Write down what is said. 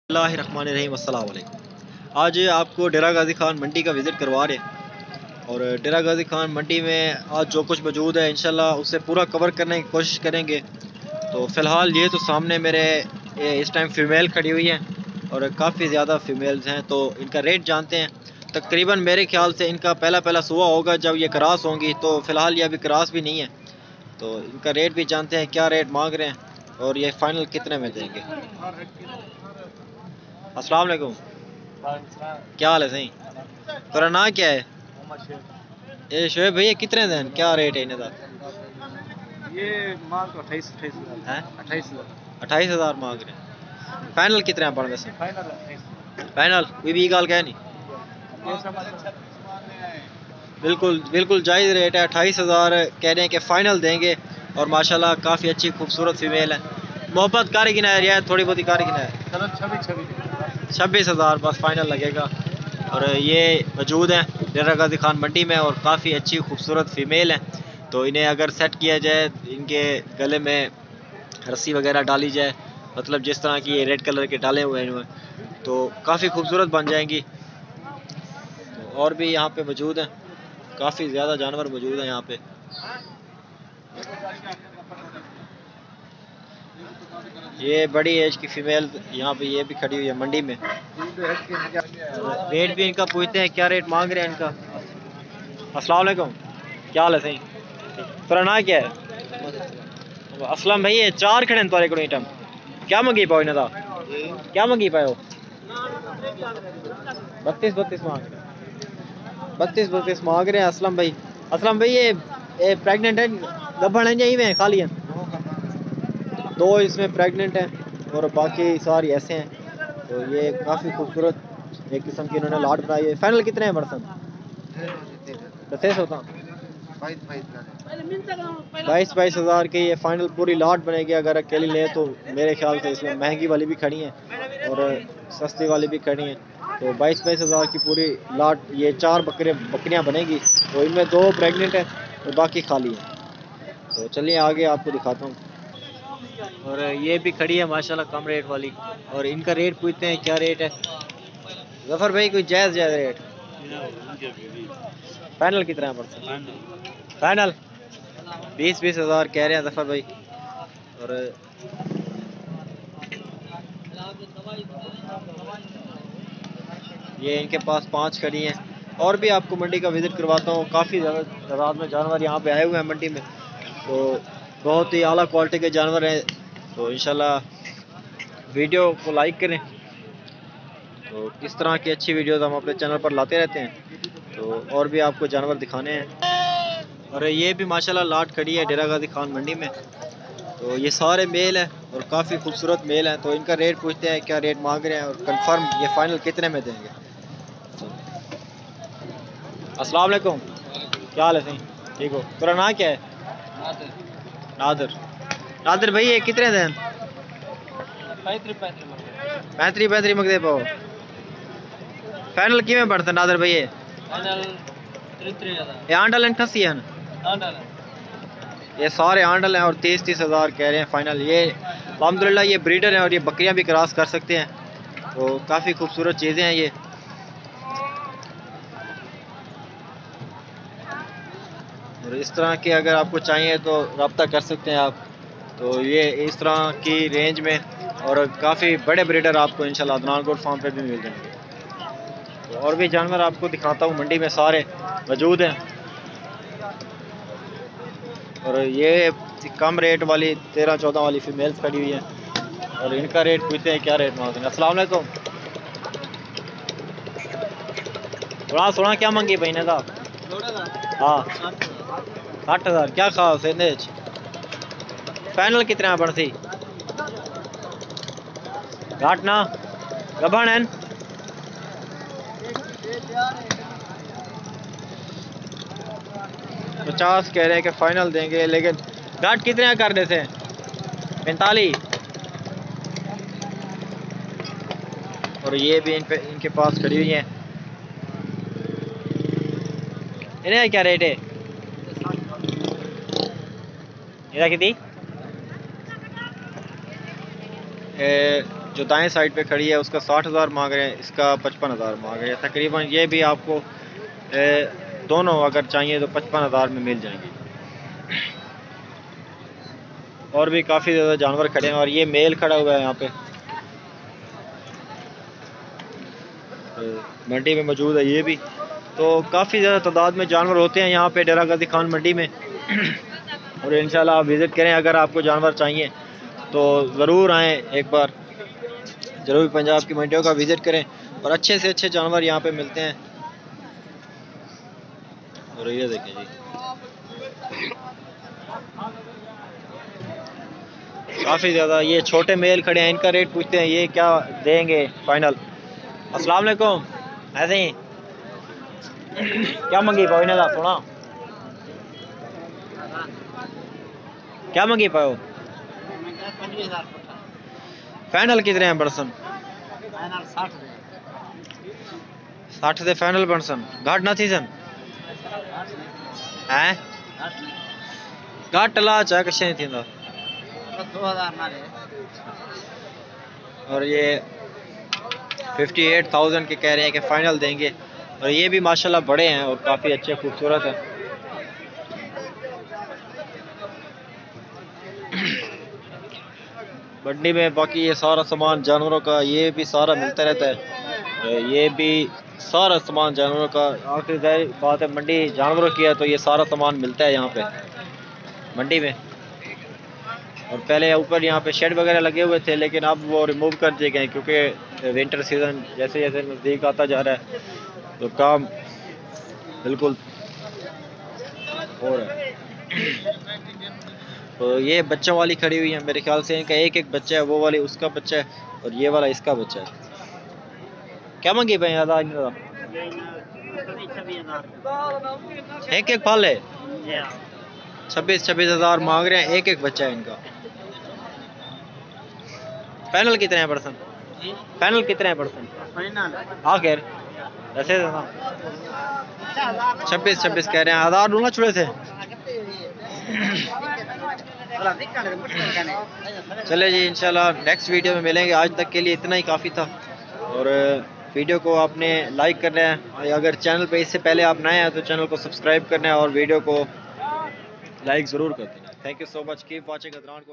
बिस्मिल्लाहिर्रहमानिर्रहीम अस्सलाम वालेकुम। आज आपको डेरा गाज़ी ख़ान मंडी का विज़िट करवा रहे हैं और डेरा गाज़ी ख़ान मंडी में आज जो कुछ मौजूद है इंशाल्लाह उसे पूरा कवर करने की कोशिश करेंगे। तो फ़िलहाल ये तो सामने मेरे इस टाइम फ़ीमेल खड़ी हुई हैं और काफ़ी ज़्यादा फ़ीमेल्स हैं, तो इनका रेट जानते हैं। तकरीबन मेरे ख्याल से इनका पहला सुबह होगा जब ये क्रॉस होंगी, तो फ़िलहाल ये अभी क्रॉस भी नहीं है। तो इनका रेट भी जानते हैं, क्या रेट मांग रहे हैं और ये फ़ाइनल कितने में देंगे। अस्सलाम वालेकुम, क्या हाल है? सही। तेरा नाम क्या है? ये शोएब भैया, कितने दिन क्या रेट है इन्हें? ये माल तो 28,000 है 28,000 28,000 मांग रहे हैं। फाइनल कितने पड़ वैसे? फाइनल फाइनल भी गाल कह नहीं। बिल्कुल बिल्कुल जायज़ रेट है, 28,000 कह रहे हैं कि फ़ाइनल देंगे। और माशाल्लाह काफ़ी अच्छी खूबसूरत फीमेल है। मोहब्बत कारी गिनाया रियायत थोड़ी बहुत ही कारी गिनाया। चलो 26,000 बस फाइनल लगेगा। और ये मौजूद हैं डेरा गाज़ी ख़ान मंडी में और काफ़ी अच्छी खूबसूरत फ़ीमेल हैं। तो इन्हें अगर सेट किया जाए, इनके गले में रस्सी वगैरह डाली जाए, मतलब जिस तरह की ये रेड कलर के डाले हुए हैं, तो काफ़ी खूबसूरत बन जाएंगी। तो और भी यहाँ पे मौजूद हैं, काफ़ी ज़्यादा जानवर मौजूद हैं यहाँ पे। ये बड़ी एज की फ़ीमेल यहाँ पे ये भी खड़ी हुई है मंडी में। रेट भी इनका पूछते हैं, क्या रेट मांग रहे हैं इनका। अस्सलाम वालेकुम, क्या हाल है? सही। तेरा नाम क्या है? असलम भाई, ये चार खड़े हैं तुआरे को आइटम, क्या मंगी पाओ इन्हें? क्या मंगी पाओ? 32 मांग रहे हैं, 32 मांग रहे हैं असलम भाई। असलम भाई, ये प्रेग्नेंट है, गब्बन है यही में खाली है? दो इसमें प्रेग्नेंट हैं और बाकी सारी ऐसे हैं। तो ये काफ़ी खूबसूरत एक किस्म की इन्होंने लाट बनाई है। फाइनल कितने हैं बरसन? 22,000 की ये फाइनल पूरी लाट बनेगी। अगर अकेली ले तो मेरे ख्याल से इसमें महंगी वाली भी खड़ी हैं और सस्ती वाली भी खड़ी हैं। तो 22,000 की पूरी लाट, ये 4 बकरियां बनेगी। तो इनमें 2 प्रेग्नेंट हैं और बाकी खाली हैं। तो चलिए आगे आपको दिखाता हूँ। और ये भी खड़ी है माशाल्लाह कम रेट वाली, और इनका रेट पूछते हैं, क्या रेट है जफर भाई? कोई जायज़ रेट? फाइनल कितना है परसेंट? फाइनल 20,000 कह रहे हैं जफर भाई। और ये इनके पास 5 खड़ी हैं। और भी आपको मंडी का विज़िट करवाता हूँ। काफ़ी ज़्यादा तादाद में जानवर यहाँ पे आए हुए हैं मंडी में, तो बहुत ही आला क्वालिटी के जानवर हैं। तो इंशाल्लाह वीडियो को लाइक करें। तो इस तरह की अच्छी वीडियोज़ हम अपने चैनल पर लाते रहते हैं, तो और भी आपको जानवर दिखाने हैं। और ये भी माशाल्लाह लाट खड़ी है डेरा गाज़ी ख़ान मंडी में। तो ये सारे मेल हैं और काफ़ी खूबसूरत मेल हैं। तो इनका रेट पूछते हैं, क्या रेट मांग रहे हैं और कंफर्म ये फ़ाइनल कितने में देंगे। अस्सलाम वालेकुम, क्या हाल है? सही, ठीक हो? तेरा नाम क्या है? नादिर। नादिर भाई, ये कितने दिन? 35 मंगते पाओ। फाइनल किमें पड़ता नादिर भाई? ये आंडल एंड ठसी है ना? ये सारे आंडल हैं और 30,000 कह रहे हैं फाइनल। ये अल्हम्दुलिल्लाह ये ब्रीडर हैं और ये बकरियां भी क्रॉस कर सकते हैं। तो काफ़ी खूबसूरत चीज़ें हैं ये। और इस तरह के अगर आपको चाहिए तो रब्ता कर सकते हैं आप। तो ये इस तरह की रेंज में और काफ़ी बड़े ब्रीडर आपको इंशाल्लाह अदनान गोट फार्म पे भी मिल जाएंगे। तो और भी जानवर आपको दिखाता हूँ, मंडी में सारे मौजूद हैं। और ये कम रेट वाली 13-14 वाली फीमेल्स खड़ी हुई हैं और इनका रेट पूछते हैं, क्या रेट मांगते हैं। अस्सलाम वालेकुम, थोड़ा सोना क्या मंगी भाई ने? था हाँ 60,000 क्या खा सेंदे। फाइनल कितना बढ़ती घाट ना गबन है? 50 कह रहे हैं कि फाइनल देंगे, लेकिन घाट कितने कर देते हैं? 45। और ये भी इनके पास खड़ी हुई हैं। इन्हें क्या रेट है? इधर कितनी? जो दाएं साइड पे खड़ी है उसका 60,000 मांग रहे हैं, इसका 55,000 मांग रहे हैं। तकरीबन ये भी आपको दोनों अगर चाहिए तो 55,000 में मिल जाएंगी। और भी काफ़ी ज़्यादा जानवर खड़े हैं और ये मेल खड़ा हुआ है यहाँ पे मंडी में मौजूद है ये भी। तो काफ़ी ज़्यादा तादाद में जानवर होते हैं यहाँ पे डेरा गाजी खान मंडी में। और इंशाल्लाह आप विज़िट करें, अगर आपको जानवर चाहिए तो ज़रूर आएँ एक बार, ज़रूर पंजाब की मंडियों का विज़िट करें और अच्छे से अच्छे जानवर यहाँ पे मिलते हैं। और ये देखें जी, काफ़ी ज़्यादा ये छोटे मेल खड़े हैं, इनका रेट पूछते हैं ये क्या देंगे फाइनल। अस्सलाम वालेकुम, ऐसे ही क्या मंगी पाओ इन्हें सुना, क्या मंगी पाओ? फाइनल कितने हैं बरसन? 60 दे फाइनल बरसन, घाट ना थी सन हैं, घाट ला चाहे कशे नहीं थी। 2000 ना ले। और ये 58,000 के कह रहे हैं कि फाइनल देंगे। और ये भी माशाल्लाह बड़े हैं और काफ़ी अच्छे खूबसूरत हैं। मंडी में बाकी ये सारा सामान जानवरों का ये भी सारा मिलता रहता है, ये भी सारा सामान जानवरों का। आखिर जाहिर बात है मंडी जानवरों की है तो ये सारा सामान मिलता है यहाँ पे मंडी में। और पहले ऊपर यहाँ पे शेड वगैरह लगे हुए थे लेकिन अब वो रिमूव कर दिए गए क्योंकि विंटर सीज़न जैसे जैसे नज़दीक आता जा रहा है तो काम बिल्कुल हो रहा है। तो ये बच्चों वाली खड़ी हुई है, मेरे ख्याल से इनका एक एक बच्चा है, वो वाली उसका बच्चा है और ये वाला इसका बच्चा है। क्या मंगी भाई आधा एक एक फल है, 26,000 मांग रहे हैं, एक एक बच्चा है इनका। फाइनल कितने हैं परसेंट? फाइनल कितने हैं परसेंट? आखिर ऐसे 26 कह रहे हैं, आधार दूंगा छुड़े थे। चले जी, इंशाल्लाह नेक्स्ट वीडियो में मिलेंगे। आज तक के लिए इतना ही काफ़ी था। और वीडियो को आपने लाइक करना है, अगर चैनल पे इससे पहले आप नए हैं तो चैनल को सब्सक्राइब करना है और वीडियो को लाइक ज़रूर कर देना। Thank you so much, keep watching Adnan को।